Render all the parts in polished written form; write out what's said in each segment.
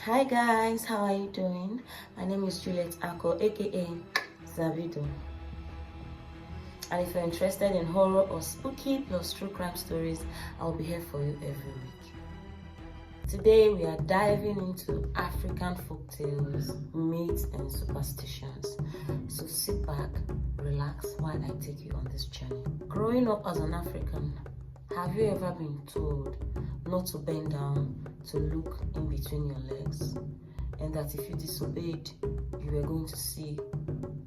Hi guys, how are you doing? My name is Juliet Ako, aka Zavido. And if you're interested in horror or spooky plus true crime stories, I'll be here for you every week. Today we are diving into African folktales, myths, and superstitions. So sit back, relax while I take you on this journey. Growing up as an African, have you ever been told not to bend down, to look in between your legs, and that if you disobeyed, you were going to see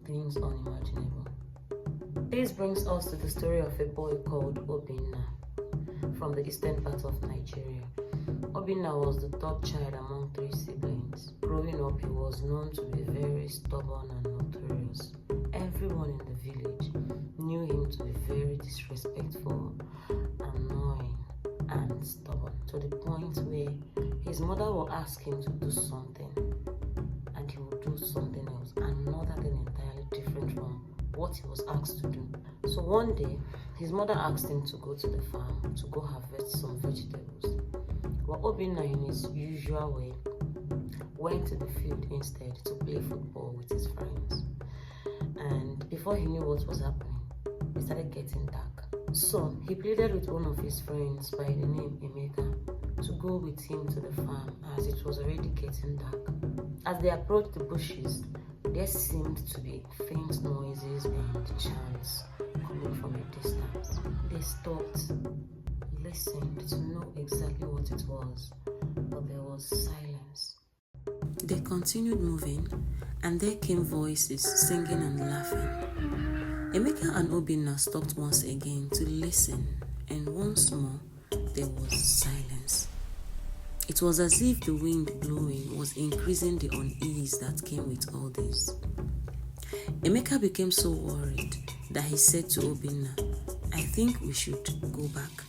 things unimaginable? This brings us to the story of a boy called Obinna from the eastern part of Nigeria. Obinna was the third child among 3 siblings. Growing up, he was known to be very stubborn and notorious. Everyone in the village knew him to be very disrespectful, annoying, and stubborn, to the point where his mother will ask him to do something and he would do something else, another thing entirely different from what he was asked to do. So one day, his mother asked him to go to the farm to go harvest some vegetables. But Obinna, in his usual way, went to the field instead to play football with his friends. And before he knew what was happening, it started getting dark. So he pleaded with one of his friends by the name Emeka to go with him to the farm as it was already getting dark. As they approached the bushes, there seemed to be faint noises and chants coming from a distance. They stopped, listened to know exactly what it was, but there was silence. They continued moving, and there came voices singing and laughing. Emeka and Obinna stopped once again to listen, and once more there was silence. It was as if the wind blowing was increasing the unease that came with all this. Emeka became so worried that he said to Obinna, "I think we should go back."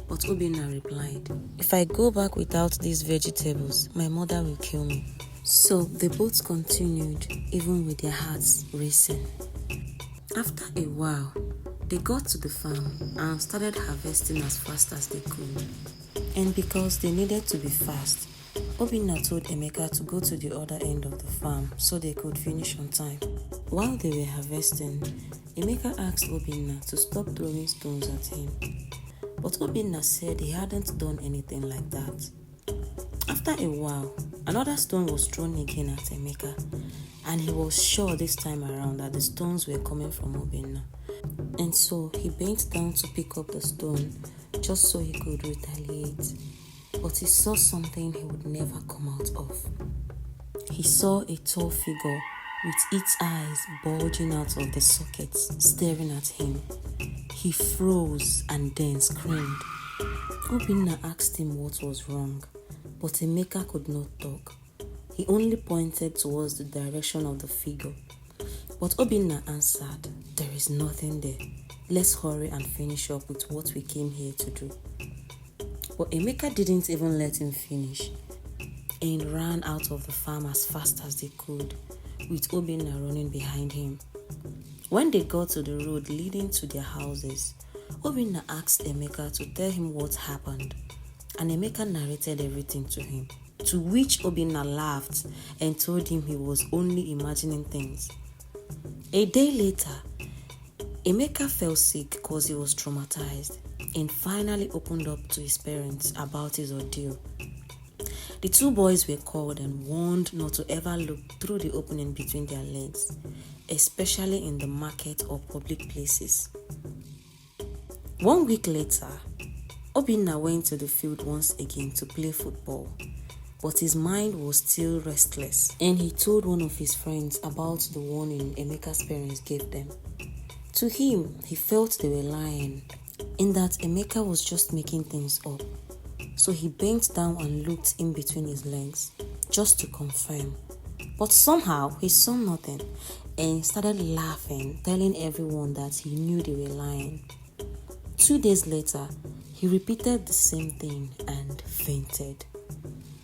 But Obinna replied, "If I go back without these vegetables, my mother will kill me." So they both continued, even with their hearts racing. After a while, they got to the farm and started harvesting as fast as they could. And because they needed to be fast, Obinna told Emeka to go to the other end of the farm so they could finish on time. While they were harvesting, Emeka asked Obinna to stop throwing stones at him. But Obinna said he hadn't done anything like that. After a while, another stone was thrown again at Emeka, and he was sure this time around that the stones were coming from Obinna. And so he bent down to pick up the stone just so he could retaliate. But he saw something he would never come out of. He saw a tall figure with its eyes bulging out of the sockets, staring at him. He froze and then screamed. Obinna asked him what was wrong, but Emeka could not talk. He only pointed towards the direction of the figure. But Obinna answered, "There is nothing there. Let's hurry and finish up with what we came here to do." But Emeka didn't even let him finish and ran out of the farm as fast as they could, with Obinna running behind him. When they got to the road leading to their houses, Obinna asked Emeka to tell him what happened, and Emeka narrated everything to him, to which Obinna laughed and told him he was only imagining things. A day later, Emeka fell sick because he was traumatized and finally opened up to his parents about his ordeal. The 2 boys were called and warned not to ever look through the opening between their legs, especially in the market or public places. 1 week later, Obinna went to the field once again to play football, but his mind was still restless, and he told one of his friends about the warning Emeka's parents gave them. To him, he felt they were lying, in that Emeka was just making things up. So he bent down and looked in between his legs, just to confirm. But somehow, he saw nothing, and started laughing, telling everyone that he knew they were lying. 2 days later, he repeated the same thing and fainted.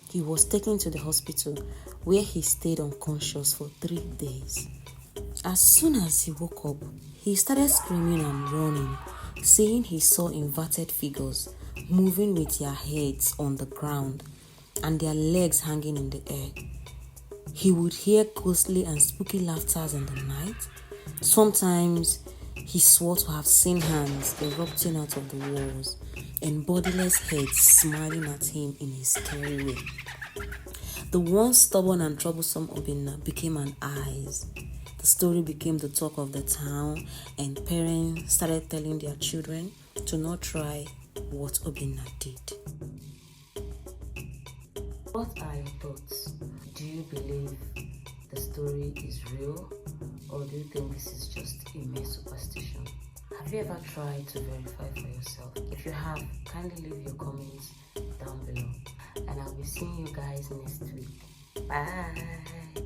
He was taken to the hospital, where he stayed unconscious for 3 days. As soon as he woke up, he started screaming and running, saying he saw inverted figures moving with their heads on the ground and their legs hanging in the air. He would hear ghostly and spooky laughter in the night. Sometimes he swore to have seen hands erupting out of the walls and bodiless heads smiling at him in a scary way. The once stubborn and troublesome Obinna became an eyes. The story became the talk of the town, and parents started telling their children to not try what Obinna did. What are your thoughts? Do you believe the story is real, or do you think this is just a mere superstition? Have you ever tried to verify for yourself? If you have, kindly leave your comments down below, and I'll be seeing you guys next week. Bye.